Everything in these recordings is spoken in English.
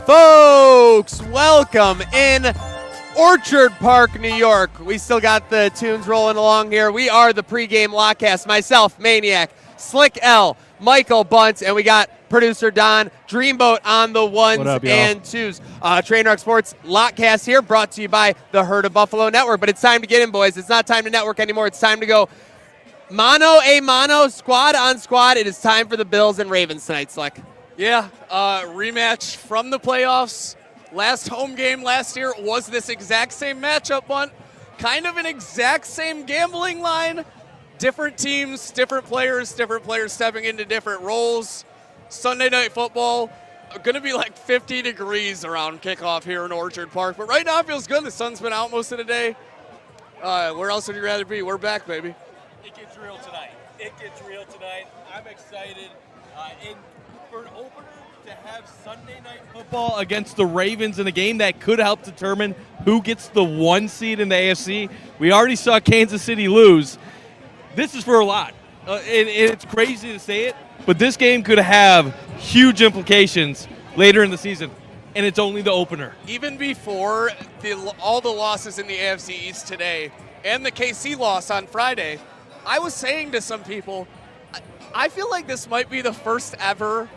Folks, welcome in Orchard Park, New York. We still got the tunes rolling along here. We are the pregame LOTCAST. Myself, Maniac, Slick L, Michael Bunt, and we got producer Don Dreamboat on the ones and twos. Trainwreck Sports LOTCAST here, brought to you by the Herd of Buffalo Network. But it's time to get in, boys. It's not time to network anymore. It's time to go mano a mano, squad on squad. It is time for the Bills and Ravens tonight, Slick. Yeah, rematch from the playoffs. Last home game last year was this exact same matchup, Bunt. Kind of an exact same gambling line. Different teams, different players stepping into different roles. Sunday Night Football, going to be like 50 degrees around kickoff here in Orchard Park. But right now it feels good. The sun's been out most of the day. Where else would you rather be? We're back, baby. It gets real tonight. I'm excited. For an opener to have Sunday Night Football against the Ravens in a game that could help determine who gets the 1 seed in the AFC. We already saw Kansas City lose. This is for a lot. It's crazy to say it, but this game could have huge implications later in the season, and it's only the opener. Even before all the losses in the AFC East today and the KC loss on Friday, I was saying to some people, I feel like this might be the first ever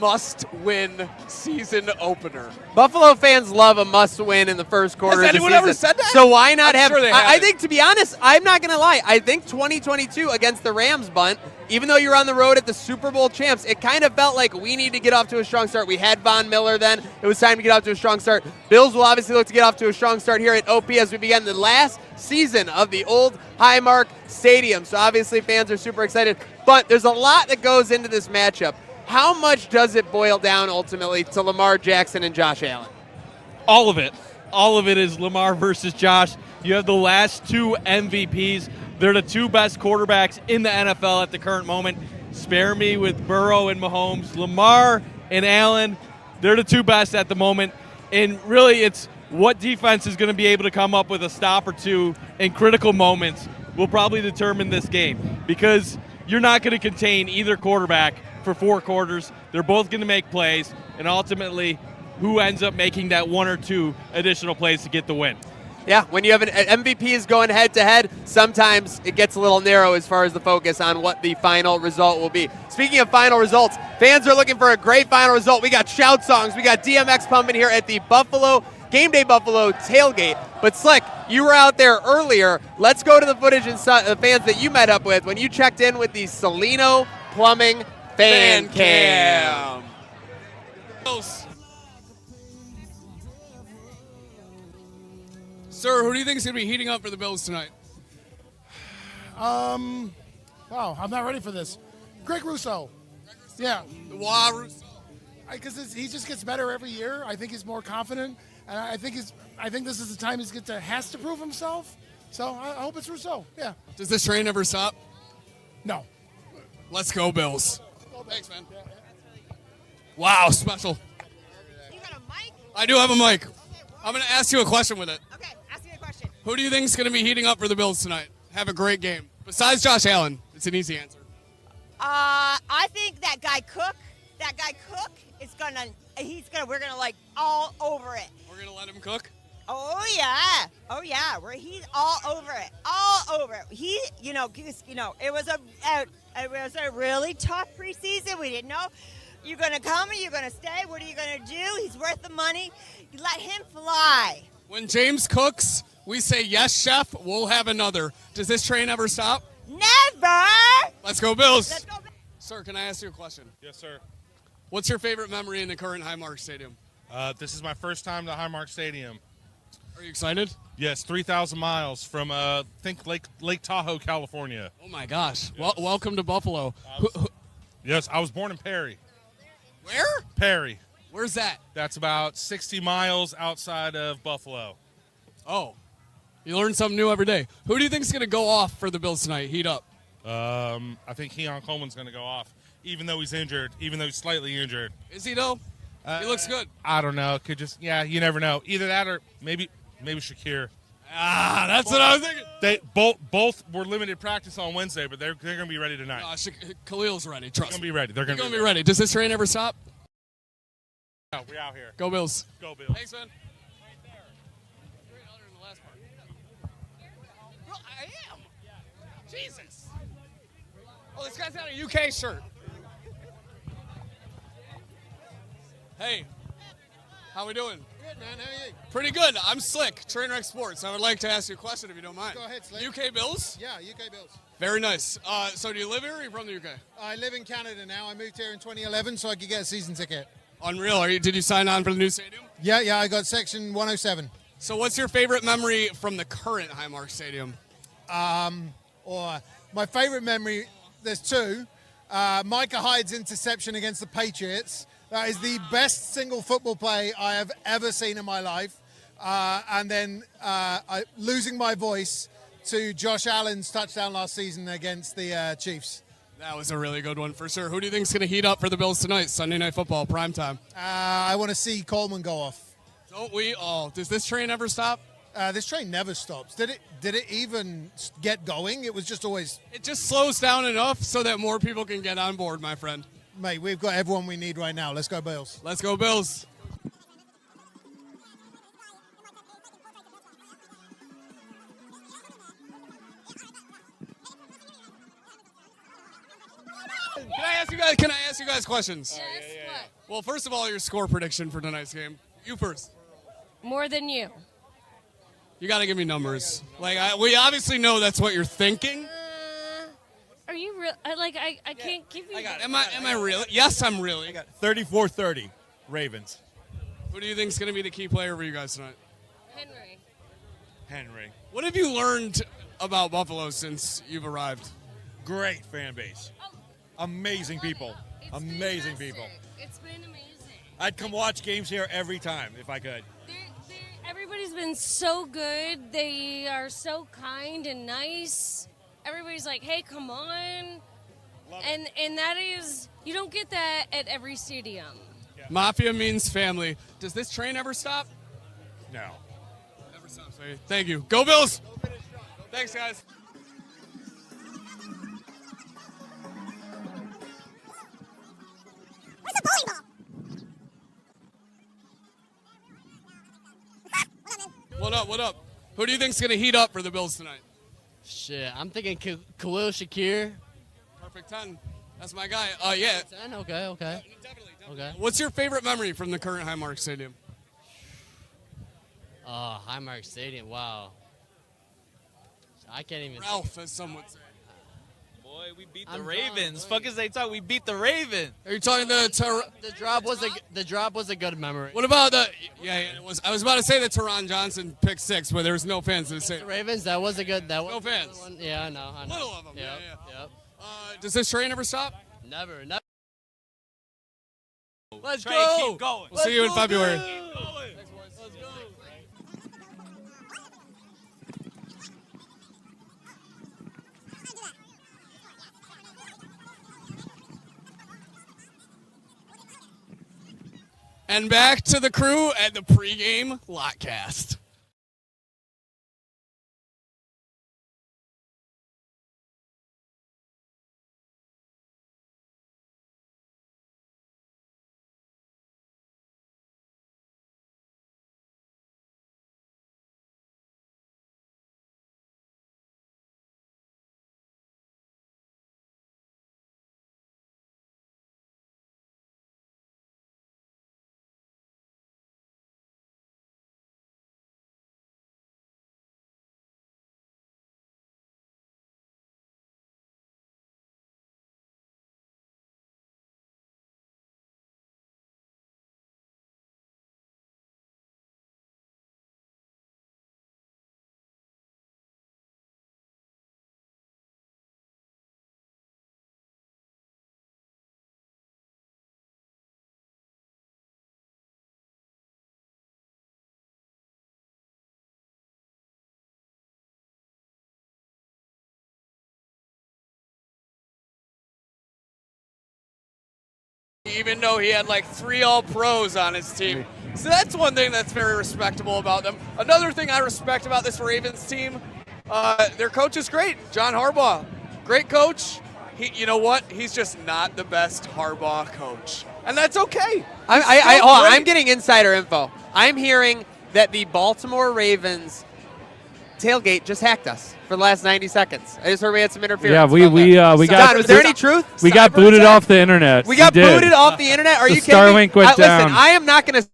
must-win season opener. Buffalo fans love a must-win in the first quarter Has of the anyone season. ever said that? So why not have? Sure I think, to be honest, I'm not going to lie. I think 2022 against the Rams, Bunt, even though you're on the road at the Super Bowl champs, it kind of felt like we need to get off to a strong start. We had Von Miller then. It was time to get off to a strong start. Bills will obviously look to get off to a strong start here at OP as we begin the last season of the old Highmark Stadium. So obviously fans are super excited. But there's a lot that goes into this matchup. How much does it boil down ultimately to Lamar Jackson and Josh Allen? All of it. All of it is Lamar versus Josh. You have the last two MVPs. They're the two best quarterbacks in the NFL at the current moment. Spare me with Burrow and Mahomes. Lamar and Allen, they're the two best at the moment. And really, it's what defense is going to be able to come up with a stop or two in critical moments will probably determine this game, because you're not going to contain either quarterback for 4 quarters. They're both going to make plays, and ultimately, who ends up making that 1 or 2 additional plays to get the win? Yeah, when you have an MVP is going head-to-head, sometimes it gets a little narrow as far as the focus on what the final result will be. Speaking of final results, fans are looking for a great final result. We got shout songs. We got DMX pumping here at the Game Day Buffalo tailgate. But Slick, you were out there earlier. Let's go to the footage and the fans that you met up with when you checked in with the Cellino Plumbing Fan Cam. Sir, who do you think is going to be heating up for the Bills tonight? Wow, I'm not ready for this. Greg Rousseau. Yeah. Why Rousseau? Because he just gets better every year. I think he's more confident, and I think this is the time has to prove himself. So I hope it's Rousseau. Yeah. Does this train ever stop? No. Let's go, Bills. Thanks, man. Wow, special. You got a mic? I do have a mic. I'm going to ask you a question with it. Okay, ask me a question. Who do you think is going to be heating up for the Bills tonight? Have a great game. Besides Josh Allen, it's an easy answer. I think that guy Cook That guy Cook is we're gonna like all over it. We're gonna let him cook. Oh yeah. He's all over it, all over it. It was a really tough preseason. We didn't know you're gonna come or you're gonna stay. What are you gonna do? He's worth the money. You let him fly. When James cooks, we say, yes, chef, we'll have another. Does this train ever stop? Never. Let's go, Bills. Let's go. Sir, can I ask you a question? Yes, sir. What's your favorite memory in the current Highmark Stadium? This is my first time to Highmark Stadium. Are you excited? Yes, 3,000 miles from, Lake Tahoe, California. Oh, my gosh. Well, welcome to Buffalo. Yes, I was born in Perry. Where? Perry. Where's that? That's about 60 miles outside of Buffalo. Oh, you learn something new every day. Who do you think is going to go off for the Bills tonight? Heat up. I think Keon Coleman's going to go off, even though he's injured, even though he's slightly injured. Is he, though? He looks good. I don't know. You never know. Either that or maybe Shakir. Ah, that's what I was thinking. They both were limited practice on Wednesday, but they're going to be ready tonight. Khalil's ready. Trust They're me. going to be ready. They're going to be ready. Does this train ever stop? No, we're out here. Go Bills. Go Bills. Thanks, man. Other than the last part. Bro, I am. Jesus. Oh, this guy's got a UK shirt. Hey, how we doing? Good, man. How are you? Pretty good. I'm Slick, Trainwreck Sports. I would like to ask you a question if you don't mind. Go ahead, Slick. UK Bills? Yeah, UK Bills. Very nice. So do you live here or are you from the UK? I live in Canada now. I moved here in 2011 so I could get a season ticket. Unreal. Did you sign on for the new stadium? Yeah, I got section 107. So what's your favorite memory from the current Highmark Stadium? Or my favorite memory, there's two. Micah Hyde's interception against the Patriots. That is the best single football play I have ever seen in my life. And then losing my voice to Josh Allen's touchdown last season against the Chiefs. That was a really good one for sure. Who do you think is going to heat up for the Bills tonight, Sunday Night Football, primetime? I want to see Coleman go off. Don't we all? Does this train ever stop? This train never stops. Did it even get going? It was just always... It just slows down enough so that more people can get on board, my friend. Mate, we've got everyone we need right now. Let's go Bills. Let's go Bills. Can I ask you guys questions? Yes, what? Well, first of all, your score prediction for tonight's game. You first. More than you. You got to give me numbers. We obviously know that's what you're thinking. Are you real? I can't give you. Am I really? Yes, I'm really. 34-30, Ravens. Who do you think is going to be the key player for you guys tonight? Henry. What have you learned about Buffalo since you've arrived? Great fan base. Amazing people. Amazing people. It's been amazing. I'd come watch games here every time if I could. Everybody's been so good. They are so kind and nice. Everybody's like, hey, come on. And that is, you don't get that at every stadium. Yeah. Mafia means family. Does this train ever stop? No. Never stops. Thank you. Go Bills. Thanks, guys. What up? Who do you think's going to heat up for the Bills tonight? Shit, I'm thinking Khalil Shakir. Perfect 10. That's my guy. Yeah. 10? Okay. Definitely. Okay. What's your favorite memory from the current Highmark Stadium? Highmark Stadium, wow. I can't even Ralph, as some would say. Boy, we beat the Ravens. Fuck is they talk? We beat the Ravens. Are you talking the drop was a good memory. What about the? Yeah, it was. I was about to say the Teron Johnson pick six, but there was no fans to say. The Ravens, that was a good. That was no fans. One. Yeah, I know. Little of them. Yep, Yeah. Yep. Does this train ever stop? Never. Let's go. Keep going. We'll see you in February. Keep going. Let's go. And back to the crew at the pregame LOTCAST. even though he had like 3 All-Pros on his team. So that's one thing that's very respectable about them. Another thing I respect about this Ravens team, their coach is great. John Harbaugh, great coach. You know what? He's just not the best Harbaugh coach. And that's okay. I'm getting insider info. I'm hearing that the Baltimore Ravens tailgate just hacked us for the last 90 seconds. I just heard we had some interference. Yeah, we got. Don, was there any truth? We got booted off the internet. We got booted off the internet. Are you kidding Starlink me? went down. Listen, I am not going to.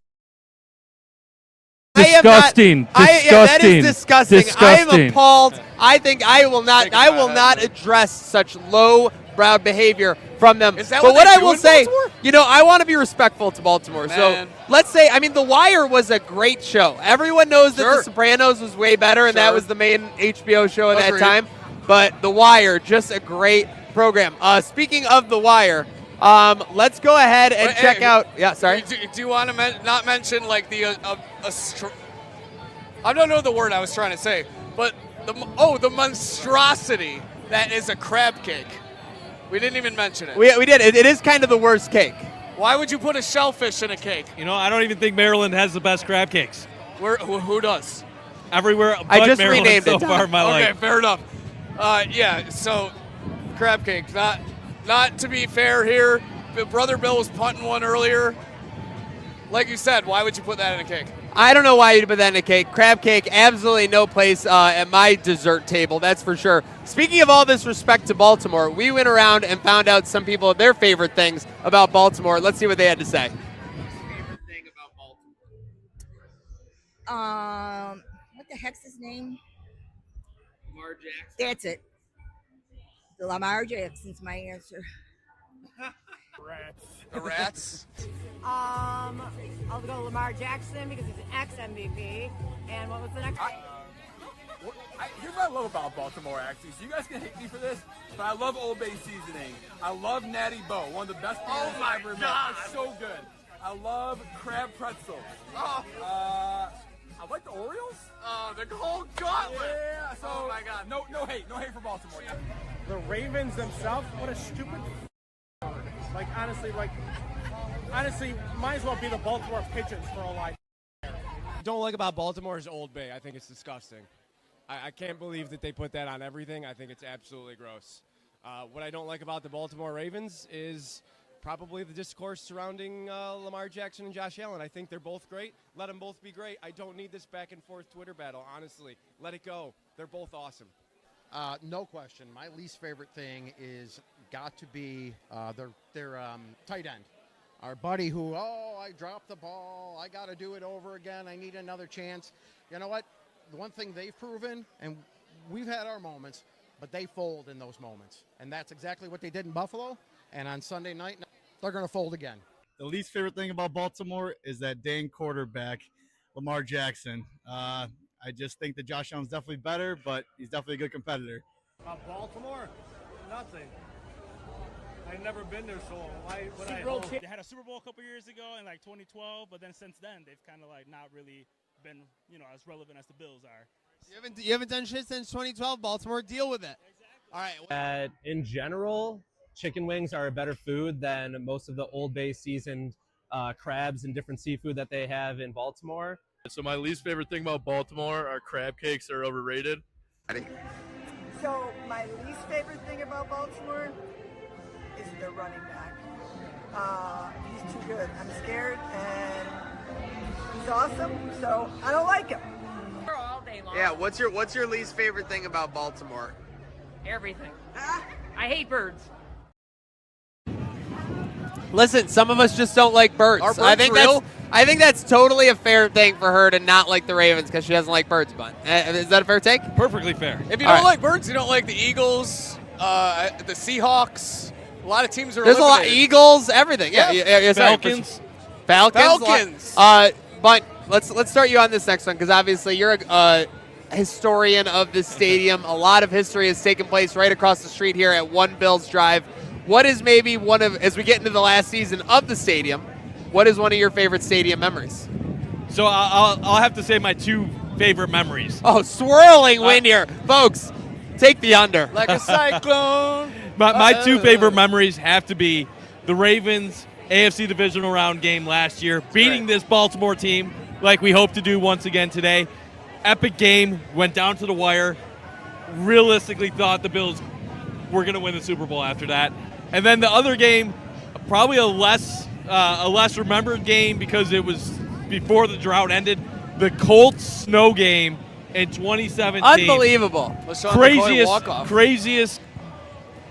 Disgusting. That is disgusting. Disgusting. I am appalled. I think I will not address such low-browed behavior from them. Is that but what I they will do in say, Baltimore? I want to be respectful to Baltimore. Man. So let's say, The Wire was a great show. Everyone knows that The Sopranos was way better, and that was the main HBO show at that time. But The Wire, just a great program. Speaking of The Wire, let's go ahead and check out. Yeah, sorry. Do you want to not mention like the I don't know the word I was trying to say, but the monstrosity that is a crab cake. We didn't even mention it. We did. It is kind of the worst cake. Why would you put a shellfish in a cake? I don't even think Maryland has the best crab cakes. Who does? Everywhere but I just Maryland renamed so it. far in my life. Okay, fair enough. So crab cake. Not to be fair here, Brother Bill was punting one earlier. Like you said, why would you put that in a cake? I don't know why you'd put that in a cake. Crab cake, absolutely no place at my dessert table, that's for sure. Speaking of all this respect to Baltimore, we went around and found out some people their favorite things about Baltimore. Let's see what they had to say. Favorite thing about Baltimore? What the heck's his name? Lamar Jackson. That's it. The Lamar Jackson's my answer. The Rats. I'll go Lamar Jackson because he's an ex-MVP. And what was the next? Here's what I love about Baltimore, actually. So you guys can hate me for this, but I love Old Bay seasoning. I love Natty Bo, one of the best bananas I've ever met. It's so good. I love crab pretzels. I like the Orioles. The whole gauntlet. Yeah. So, oh my God. No hate for Baltimore. The Ravens themselves, what a stupid. Honestly, might as well be the Baltimore Pigeons for all life. Don't like about Baltimore is Old Bay. I think it's disgusting. I can't believe that they put that on everything. I think it's absolutely gross. What I don't like about the Baltimore Ravens is probably the discourse surrounding Lamar Jackson and Josh Allen. I think they're both great. Let them both be great. I don't need this back and forth Twitter battle, honestly. Let it go. They're both awesome. No question. My least favorite thing is got to be their tight end. Our buddy who, I dropped the ball. I got to do it over again. I need another chance. You know what? The one thing they've proven, and we've had our moments, but they fold in those moments. And that's exactly what they did in Buffalo. And on Sunday night, they're going to fold again. The least favorite thing about Baltimore is that dang quarterback, Lamar Jackson. I just think that Josh Allen's definitely better, but he's definitely a good competitor. Baltimore? Nothing. I've never been there, so why would I? They had a Super Bowl a couple years ago in like 2012, but then since then they've kind of like not really been, as relevant as the Bills are. You haven't done shit since 2012. Baltimore, deal with it. Exactly. All right. In general, chicken wings are a better food than most of the Old Bay seasoned crabs and different seafood that they have in Baltimore. So my least favorite thing about Baltimore are crab cakes are overrated. So my least favorite thing about Baltimore is their running back. He's too good. I'm scared, and he's awesome, so I don't like him. All day long. Yeah, what's your least favorite thing about Baltimore? Everything. I hate birds. Listen, some of us just don't like birds. Are birds real? I think that's totally a fair thing for her to not like the Ravens because she doesn't like birds. But is that a fair take? Perfectly fair. If you don't like birds, you don't like the Eagles, the Seahawks. A lot of teams are. There's eliminated. a lot Eagles, everything. Yeah. Falcons. Falcons. But let's start you on this next one because obviously you're a historian of this stadium. A lot of history has taken place right across the street here at One Bills Drive. What is maybe one of, as we get into the last season of the stadium, what is one of your favorite stadium memories? So I'll have to say my two favorite memories. Oh, swirling wind here. Folks, take the under. Like a cyclone. My two favorite memories have to be the Ravens AFC divisional round game last year, beating this Baltimore team like we hope to do once again today. Epic game, went down to the wire. Realistically thought the Bills were going to win the Super Bowl after that. And then the other game, probably a less remembered game because it was before the drought ended. The Colts snow game in 2017. Unbelievable. Craziest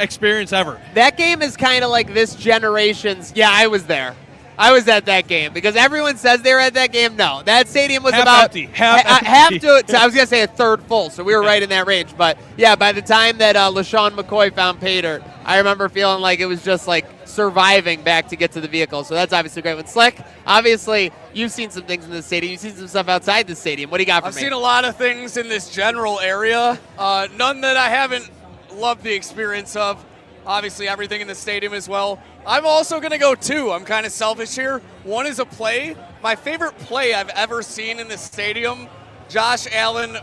experience ever. That game is kind of like this generation's. Yeah, I was there. I was at that game because everyone says they were at that game. No, that stadium was half about empty. Half empty. I was gonna say a third full, so we were right in that range. But yeah, by the time that LaShawn McCoy found pay dirt, I remember feeling like it was just like surviving back to get to the vehicle. So that's obviously great. When Slick, obviously you've seen some things in the stadium. You've seen some stuff outside the stadium. What do you got for I've me? seen a lot of things in this general area. None that I haven't loved the experience of. Obviously, everything in the stadium as well. I'm also going to go two. I'm kind of selfish here. One is a play. My favorite play I've ever seen in the stadium, Josh Allen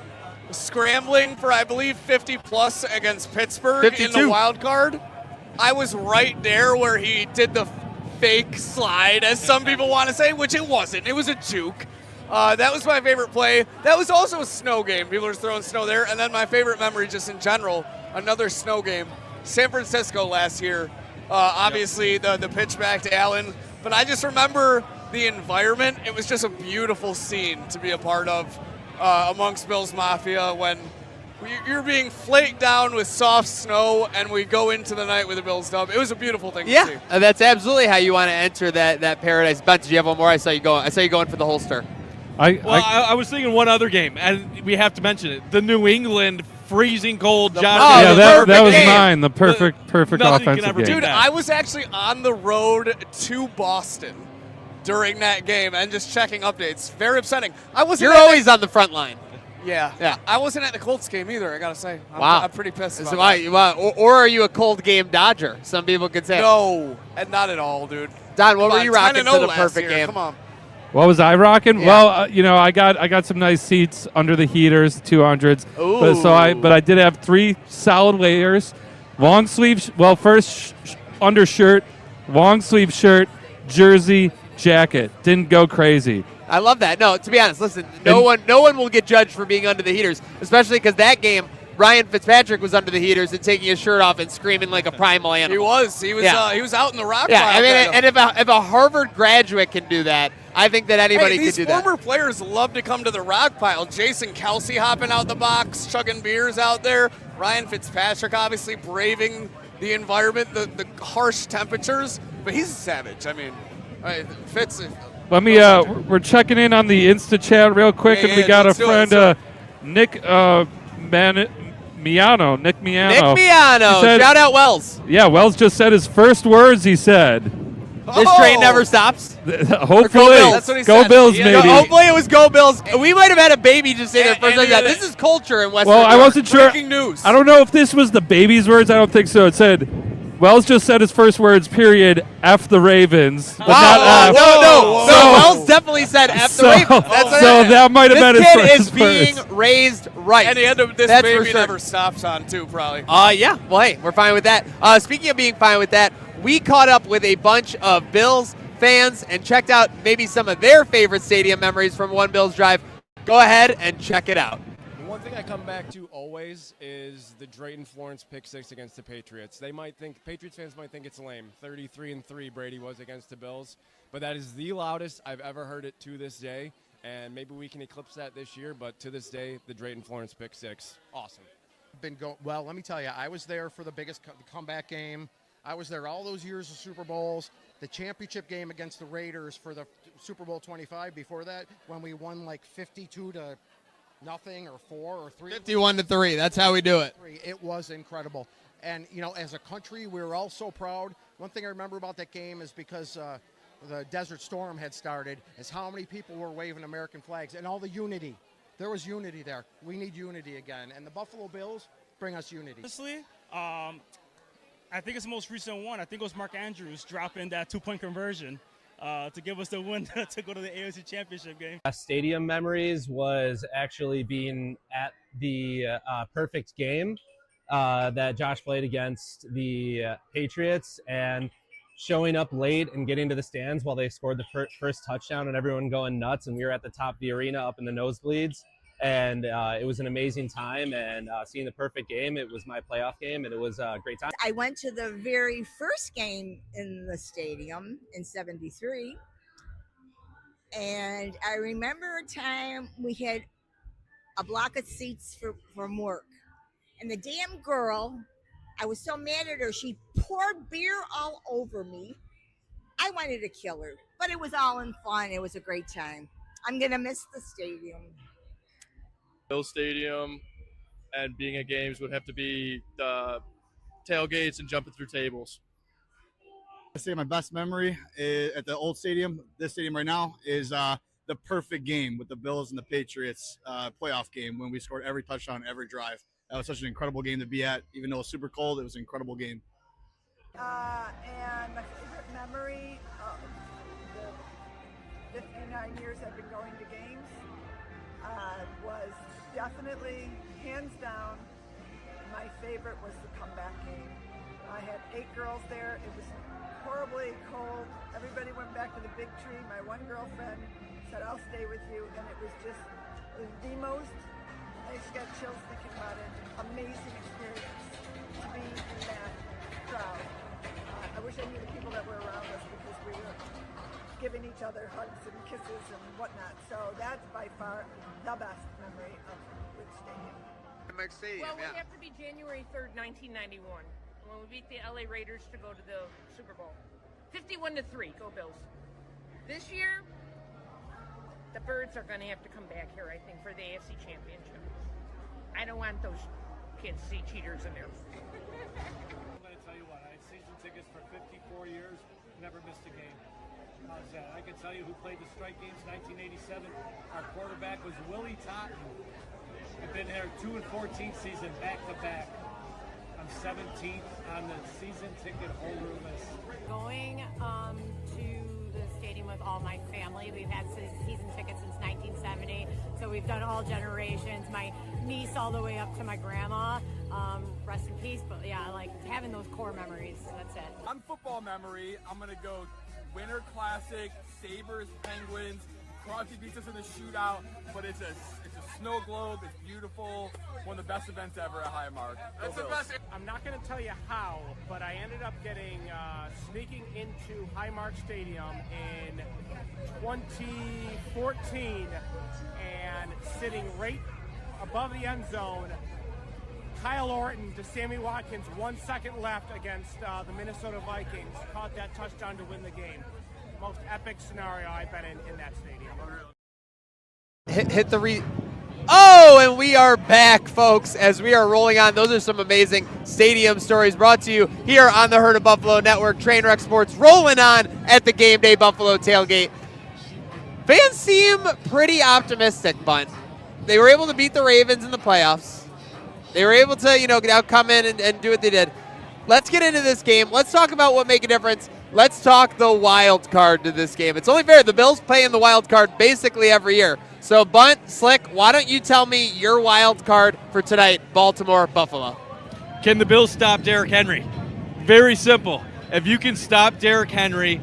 scrambling for, I believe, 50-plus against Pittsburgh 52. in the wild card. I was right there where he did the fake slide, as some people want to say, which it wasn't. It was a juke. That was my favorite play. That was also a snow game. People are throwing snow there. And then my favorite memory just in general, another snow game. San Francisco last year, obviously the pitch back to Allen, but I just remember the environment. It was just a beautiful scene to be a part of amongst Bills Mafia when you're being flaked down with soft snow and we go into the night with a Bills dub. It was a beautiful thing to see. That's absolutely how you want to enter that paradise. But did you have one more? I saw you going for the holster. I was thinking one other game, and we have to mention it. The New England freezing cold Josh. Yeah, that was mine. The perfect offensive game. Dude, I was actually on the road to Boston during that game and just checking updates. Very upsetting. You're always on the front line. Yeah. I wasn't at the Colts game either, I got to say. I'm pretty pissed about that. Or are you a cold game dodger? Some people could say. No, and not at all, dude. Don, what were you rocking to the perfect game? Come on. What was I rocking? Yeah. Well, I got some nice seats under the heaters, 200s. But I did have 3 solid layers, long sleeve. First undershirt, long sleeve shirt, jersey, jacket. Didn't go crazy. I love that. No, to be honest, listen, no one will get judged for being under the heaters, especially because that game, Ryan Fitzpatrick was under the heaters and taking his shirt off and screaming like a primal animal. He was. He was out in the rock pile. I mean, and if a Harvard graduate can do that, I think that anybody can do that. These former players love to come to the rock pile. Jason Kelsey hopping out the box, chugging beers out there. Ryan Fitzpatrick obviously braving the environment, the harsh temperatures. But he's a savage. I mean, Fitz. Let me. We're checking in on the Insta chat real quick, and we got a friend, Nick Miano. Nick Miano. Said, shout out Wells. Yeah, Wells just said his first words. He said, "This train never stops." Hopefully, That's what he go said. Bills, maybe. Hopefully, it was go Bills. We might have had a baby just say that first time. This is culture in Western. Well, I wasn't sure. Breaking news. I don't know if this was the baby's words. I don't think so. It said, Wells just said his first words. Period. F the Ravens. But not F. No. Wells definitely said F the Ravens. That might have been his first This kid is being raised right. And this baby never stops on too, probably. Yeah. Well, hey, we're fine with that. Speaking of being fine with that, we caught up with a bunch of Bills fans and checked out maybe some of their favorite stadium memories from One Bills Drive. Go ahead and check it out. One thing I come back to always is the Drayton Florence pick six against the Patriots. Patriots fans might think it's lame. 33-3 Brady was against the Bills, but that is the loudest I've ever heard it to this day. And maybe we can eclipse that this year, but to this day, the Drayton Florence pick six, awesome. Well, let me tell you, I was there for the biggest comeback game. I was there all those years of Super Bowls. The championship game against the Raiders for the Super Bowl 25 before that, when we won like 52-0 or 4 or 3. 51-3. That's how we do it. It was incredible. And, as a country, we were all so proud. One thing I remember about that game is because the Desert Storm had started, is how many people were waving American flags and all the unity. There was unity there. We need unity again. And the Buffalo Bills bring us unity. Honestly, I think it's the most recent one. I think it was Mark Andrews dropping that 2-point conversion to give us the win to go to the AFC Championship game. Stadium memories was actually being at the perfect game that Josh played against the Patriots, and showing up late and getting to the stands while they scored the first touchdown and everyone going nuts, and we were at the top of the arena up in the nosebleeds, and it was an amazing time, and seeing the perfect game. It was my playoff game, and it was a great time. I went to the very first game in the stadium in '73, and I remember a time we had a block of seats from work, and the damn girl, I was so mad at her, she poured beer all over me. I wanted to kill her, but it was all in fun. It was a great time. I'm going to miss the stadium. Bill Stadium and being at games would have to be the tailgates and jumping through tables. I say my best memory at the old stadium, this stadium right now, is the perfect game with the Bills and the Patriots playoff game when we scored every touchdown, every drive. That was such an incredible game to be at. Even though it was super cold, it was an incredible game. And my favorite memory of the 59 years I've been going to games was definitely, hands down, my favorite was the comeback game. I had 8 girls there. It was horribly cold. Everybody went back to the big tree. My one girlfriend said, "I'll stay with you," and it was just the most, I just got chills thinking about it, amazing experience to be in that crowd. I wish I knew the people that were around us because we were giving each other hugs and kisses and whatnot. So that's by far the best memory of Rich Stadium. Well, would have to be January 3rd, 1991, when we beat the LA Raiders to go to the Super Bowl. 51-3, go Bills. This year, the Birds are going to have to come back here, I think, for the AFC Championship. I don't want those kids to see cheaters in there. I'm going to tell you what, I had season tickets for 54 years, never missed a game. How's that? I can tell you who played the strike games 1987. Our quarterback was Willie Totten. I've been there 2 and 14 season back to back. I'm 17th on the season ticket holder list. Going to the stadium with all my family. We've had season tickets since 1970, so we've done all generations. My niece all the way up to my grandma. Rest in peace, but yeah, I like having those core memories. That's it. On football memory, I'm gonna go Winter Classic, Sabres, Penguins. Crosby beats us in the shootout, but it's a snow globe. It's beautiful. One of the best events ever at Highmark. That's the best. I'm not going to tell you how, but I ended up sneaking into Highmark Stadium in 2014 and sitting right above the end zone. Kyle Orton to Sammy Watkins, 1 second left against the Minnesota Vikings. Caught that touchdown to win the game. Most epic scenario I've been in that stadium. Oh, and we are back, folks, as we are rolling on. Those are some amazing stadium stories brought to you here on the Herd of Buffalo Network. Trainwreck Sports rolling on at the Game Day Buffalo tailgate. Fans seem pretty optimistic, Bunt. They were able to beat the Ravens in the playoffs. They were able to, now come in and do what they did. Let's get into this game. Let's talk about what make a difference. Let's talk the wild card to this game. It's only fair. The Bills play in the wild card basically every year. So, Bunt, Slick, why don't you tell me your wild card for tonight, Baltimore, Buffalo? Can the Bills stop Derrick Henry? Very simple. If you can stop Derrick Henry,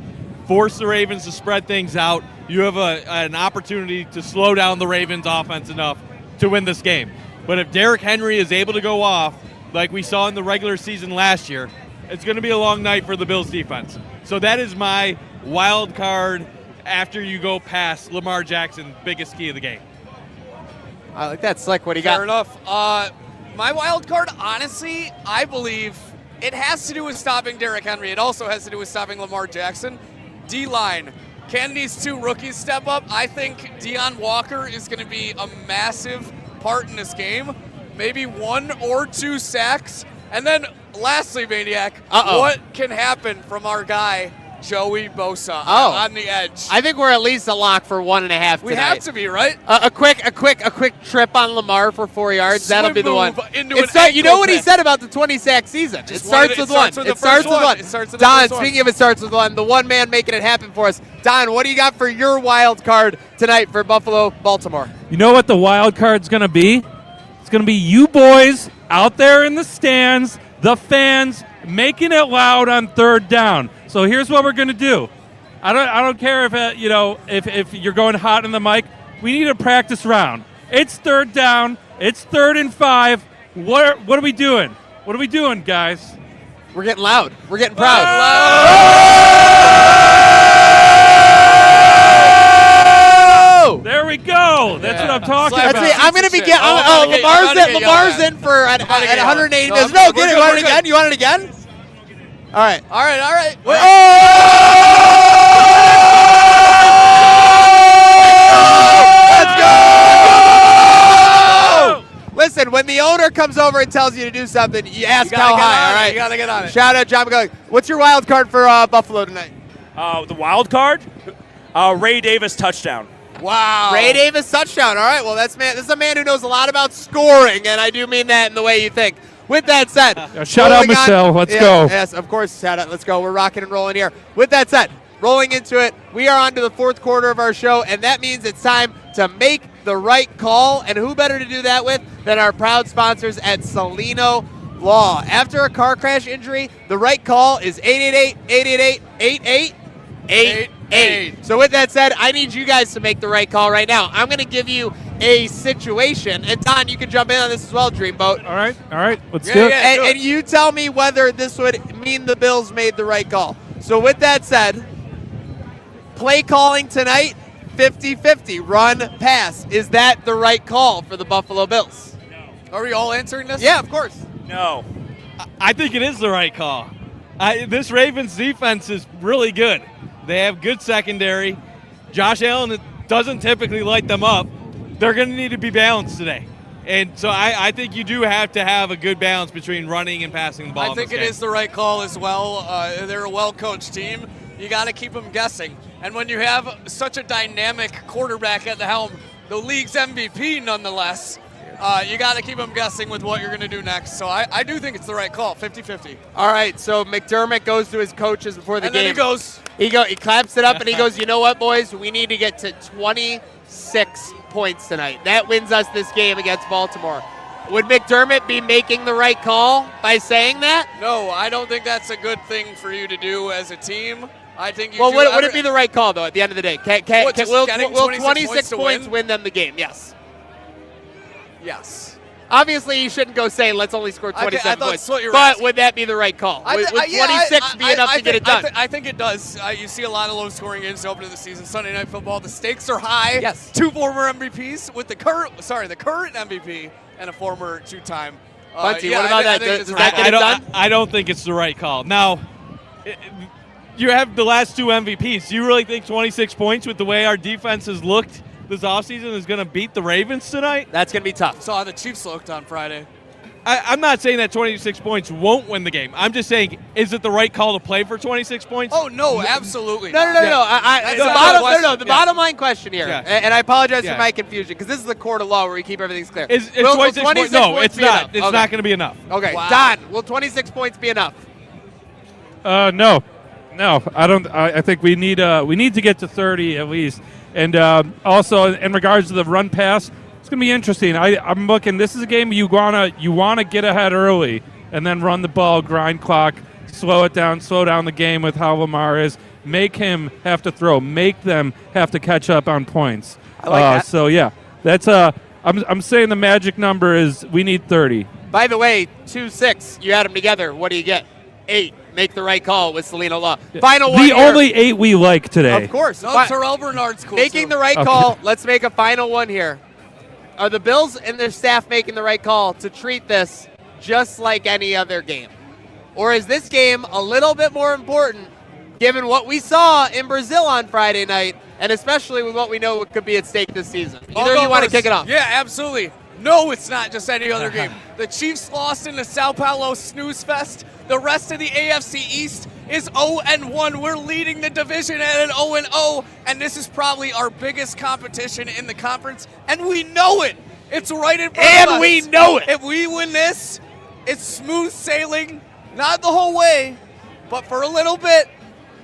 force the Ravens to spread things out, you have an opportunity to slow down the Ravens' offense enough to win this game. But if Derrick Henry is able to go off, like we saw in the regular season last year, it's going to be a long night for the Bills' defense. So that is my wild card after you go past Lamar Jackson, biggest key of the game. I like that, Slick. What do you got? Fair enough. My wild card, honestly, I believe it has to do with stopping Derrick Henry. It also has to do with stopping Lamar Jackson. D-line. Can these 2 rookies step up? I think Deion Walker is going to be a massive part in this game. Maybe 1 or 2 sacks. And then lastly, Maniac, what can happen from our guy, Joey Bosa, on the edge? I think we're at least a lock for 1.5 tonight. We have to be, right? A quick trip on Lamar for 4 yards. That'll be the one. You know what he said about the 20-sack season? It starts with one. It starts with one. Don, speaking of it starts with one, the one man making it happen for us. Don, what do you got for your wild card tonight for Buffalo, Baltimore? You know what the wild card's going to be? It's going to be you boys out there in the stands, the fans, making it loud on third down. So here's what we're going to do. I don't care if if you're going hot in the mic. We need a practice round. It's third down. It's 3rd and 5. What are we doing? What are we doing, guys? We're getting loud. We're getting proud. There we go. That's what I'm talking about. I'm going to be getting. Lamar's in for at 180. No, get it. You want it again? You want it again? All right. Let's go! Listen, when the owner comes over and tells you to do something, you ask how high. All right. You got to get on it. Shout out John McGulley. What's your wild card for Buffalo tonight? The wild card? Ray Davis touchdown. Wow. Ray Davis touchdown. All right. Well, this is a man who knows a lot about scoring, and I do mean that in the way you think. With that said, shout out Michelle. Let's go. Yes, of course. Shout out. Let's go. We're rocking and rolling here. With that said, rolling into it, we are on to the 4th quarter of our show, and that means it's time to make the right call. And who better to do that with than our proud sponsors at Cellino Law. After a car crash injury, the right call is 888-888-8888. So with that said, I need you guys to make the right call right now. I'm going to give you a situation. And Don, you can jump in on this as well, Dreamboat. All right. Let's do it. And you tell me whether this would mean the Bills made the right call. So with that said, play calling tonight, 50-50, run, pass. Is that the right call for the Buffalo Bills? No. Are we all answering this? Yeah, of course. No. I think it is the right call. This Ravens defense is really good. They have good secondary. Josh Allen doesn't typically light them up. They're going to need to be balanced today. And so I think you do have to have a good balance between running and passing the ball. I think it is the right call as well. They're a well-coached team. You got to keep them guessing. And when you have such a dynamic quarterback at the helm, the league's MVP nonetheless, you got to keep them guessing with what you're going to do next. So I do think it's the right call, 50-50. All right, so McDermott goes to his coaches before the and game. Then he goes. He claps it up and he goes, you know what, boys? We need to get to 26 points tonight. That wins us this game against Baltimore. Would McDermott be making the right call by saying that? No, I don't think that's a good thing for you to do as a team. I think you would it be the right call, though, at the end of the day? Will 26 points win them the game? Yes. Yes. Obviously, you shouldn't go say, let's only score 27 points. But asking. Would that be the right call? Would 26 be enough to get it done? I think it does. You see a lot of low-scoring games to open the season. Sunday Night Football, the stakes are high. Yes. 2 former MVPs with the current MVP and a former 2-time. Bunty, what about that? Does that get it done? I don't think it's the right call. Now, you have the last 2 MVPs. Do you really think 26 points with the way our defense has looked this offseason is going to beat the Ravens tonight? That's going to be tough. Saw the Chiefs looked on Friday. I'm not saying that 26 points won't win the game. I'm just saying, is it the right call to play for 26 points? Oh, no, absolutely No. The bottom line question here, and I apologize for my confusion, because this is the court of law where we keep everything clear. Is 26 points? No, it's not. It's not going to be enough. Okay, wow. Don, will 26 points be enough? No, I don't. I think we need to get to 30 at least. And also in regards to the run pass, it's going to be interesting. I'm looking. This is a game you wanna get ahead early and then run the ball, grind clock, slow down the game with how Lamar is. Make him have to throw. Make them have to catch up on points. I like that. So yeah, that's I'm saying the magic number is we need 30. By the way, 2-6. You add them together. What do you get? 8. Make the right call with Cellino Law. Final one. The only 8 we like today. Of course. Terrell Bernard's cool. Making the right call. Let's make a final one here. Are the Bills and their staff making the right call to treat this just like any other game? Or is this game a little bit more important given what we saw in Brazil on Friday night, and especially with what we know could be at stake this season? Either of you want to kick it off? Yeah, absolutely. No, it's not just any other game. The Chiefs lost in the Sao Paulo snooze fest. The rest of the AFC East is 0-1. We're leading the division at an 0-0, and this is probably our biggest competition in the conference, and we know it. It's right in front of us. And we know it. If we win this, it's smooth sailing, not the whole way, but for a little bit.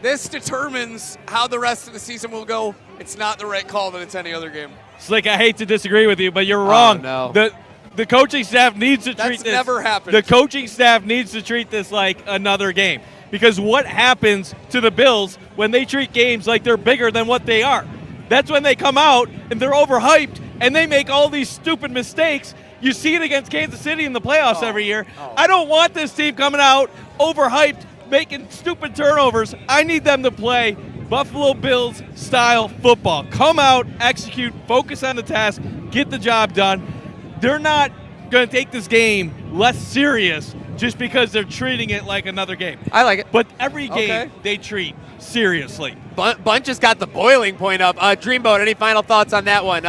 This determines how the rest of the season will go. It's not the right call that it's any other game. Slick, I hate to disagree with you, but you're wrong. Oh, no. The coaching staff needs to treat That's this. never happened. The coaching staff needs to treat this like another game. Because what happens to the Bills when they treat games like they're bigger than what they are? That's when they come out and they're overhyped and they make all these stupid mistakes. You see it against Kansas City in the playoffs every year. I don't want this team coming out overhyped, making stupid turnovers. I need them to play Buffalo Bills style football. Come out, execute, focus on the task, get the job done. They're not going to take this game less serious just because they're treating it like another game. I like it. But every game they treat seriously. Bunch just got the boiling point up. Dreamboat, any final thoughts on that one?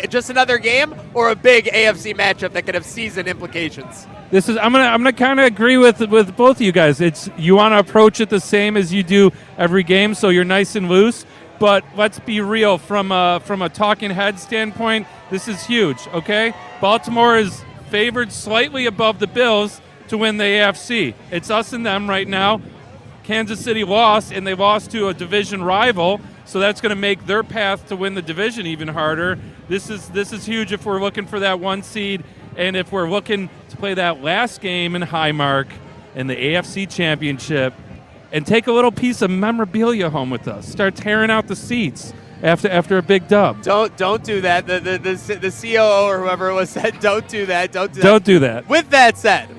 Just another game or a big AFC matchup that could have season implications? I'm gonna kind of agree with both of you guys. It's you want to approach it the same as you do every game, so you're nice and loose. But let's be real, from a talking head standpoint, this is huge. Okay, Baltimore is favored slightly above the Bills to win the AFC. It's us and them right now. Kansas City lost, and they lost to a division rival, so that's going to make their path to win the division even harder. This is huge if we're looking for that 1 seed, and if we're looking to play that last game in Highmark in the AFC Championship and take a little piece of memorabilia home with us. Start tearing out the seats after a big dub. Don't do that. The COO or whoever it was said, don't do that. Don't do that. With that said,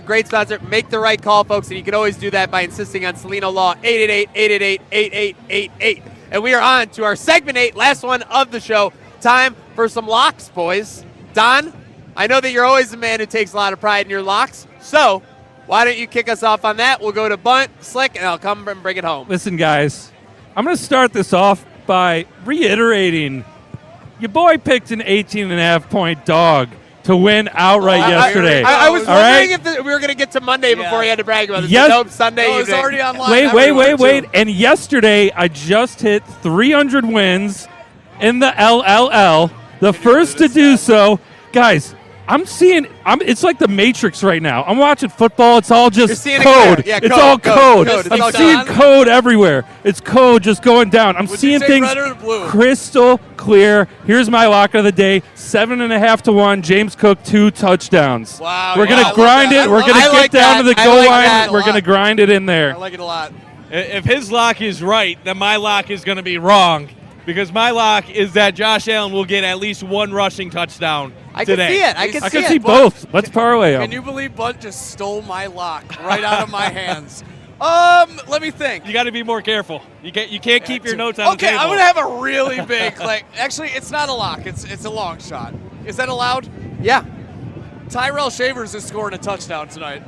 great sponsor. Make the right call, folks, and you can always do that by insisting on Cellino Law, 888-888-8888. And we are on to our segment 8, last one of the show. Time for some locks, boys. Don, I know that you're always the man who takes a lot of pride in your locks, so why don't you kick us off on that? We'll go to Bunt, Slick, and I'll come and bring it home. Listen, guys, I'm going to start this off by reiterating your boy picked an 18.5-point dog to win outright yesterday. I was wondering if we were going to get to Monday before he had to brag about this. Yes. Nope, Sunday evening. It's already online. Wait. And yesterday, I just hit 300 wins in the LLL, the first to do so. Guys, it's like the Matrix right now. I'm watching football. It's all just code. It's all code. I'm seeing code everywhere. It's code just going down. I'm seeing things crystal clear. Here's my lock of the day: 7.5 to 1. James Cook 2 touchdowns. Wow. We're gonna grind it. We're gonna get down to the goal line. We're gonna grind it in there. I like it a lot. If his lock is right, then my lock is going to be wrong. Because my lock is that Josh Allen will get at least 1 rushing touchdown today. I can see it. See both. Let's parlay them. Can you believe Bunt just stole my lock right out of my hands? Let me think. You got to be more careful. You can't keep your notes on the table. Okay, I'm gonna have a really big Actually, it's not a lock. It's a long shot. Is that allowed? Yeah. Tyrell Shavers is scoring a touchdown tonight.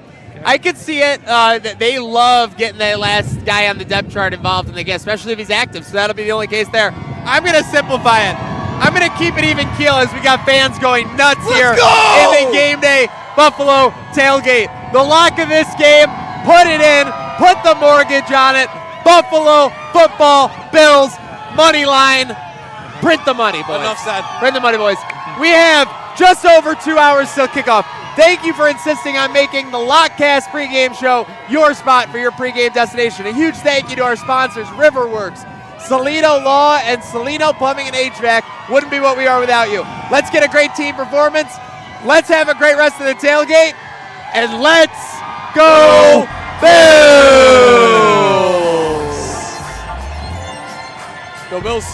I could see it. That they love getting that last guy on the depth chart involved in the game, especially if he's active. So that'll be the only case there. I'm going to simplify it. I'm going to keep it even keel as we got fans going nuts here in the game day Buffalo tailgate. The lock of this game, put it in, put the mortgage on it. Buffalo football Bills money line. Print the money, boys. Enough said. Print the money, boys. We have just over 2 hours till kickoff. Thank you for insisting on making the LOTCAST pregame show your spot for your pregame destination. A huge thank you to our sponsors, Riverworks, Cellino Law, and Cellino Plumbing and HVAC. Wouldn't be what we are without you. Let's get a great team performance. Let's have a great rest of the tailgate. And let's go Bills! Go Bills.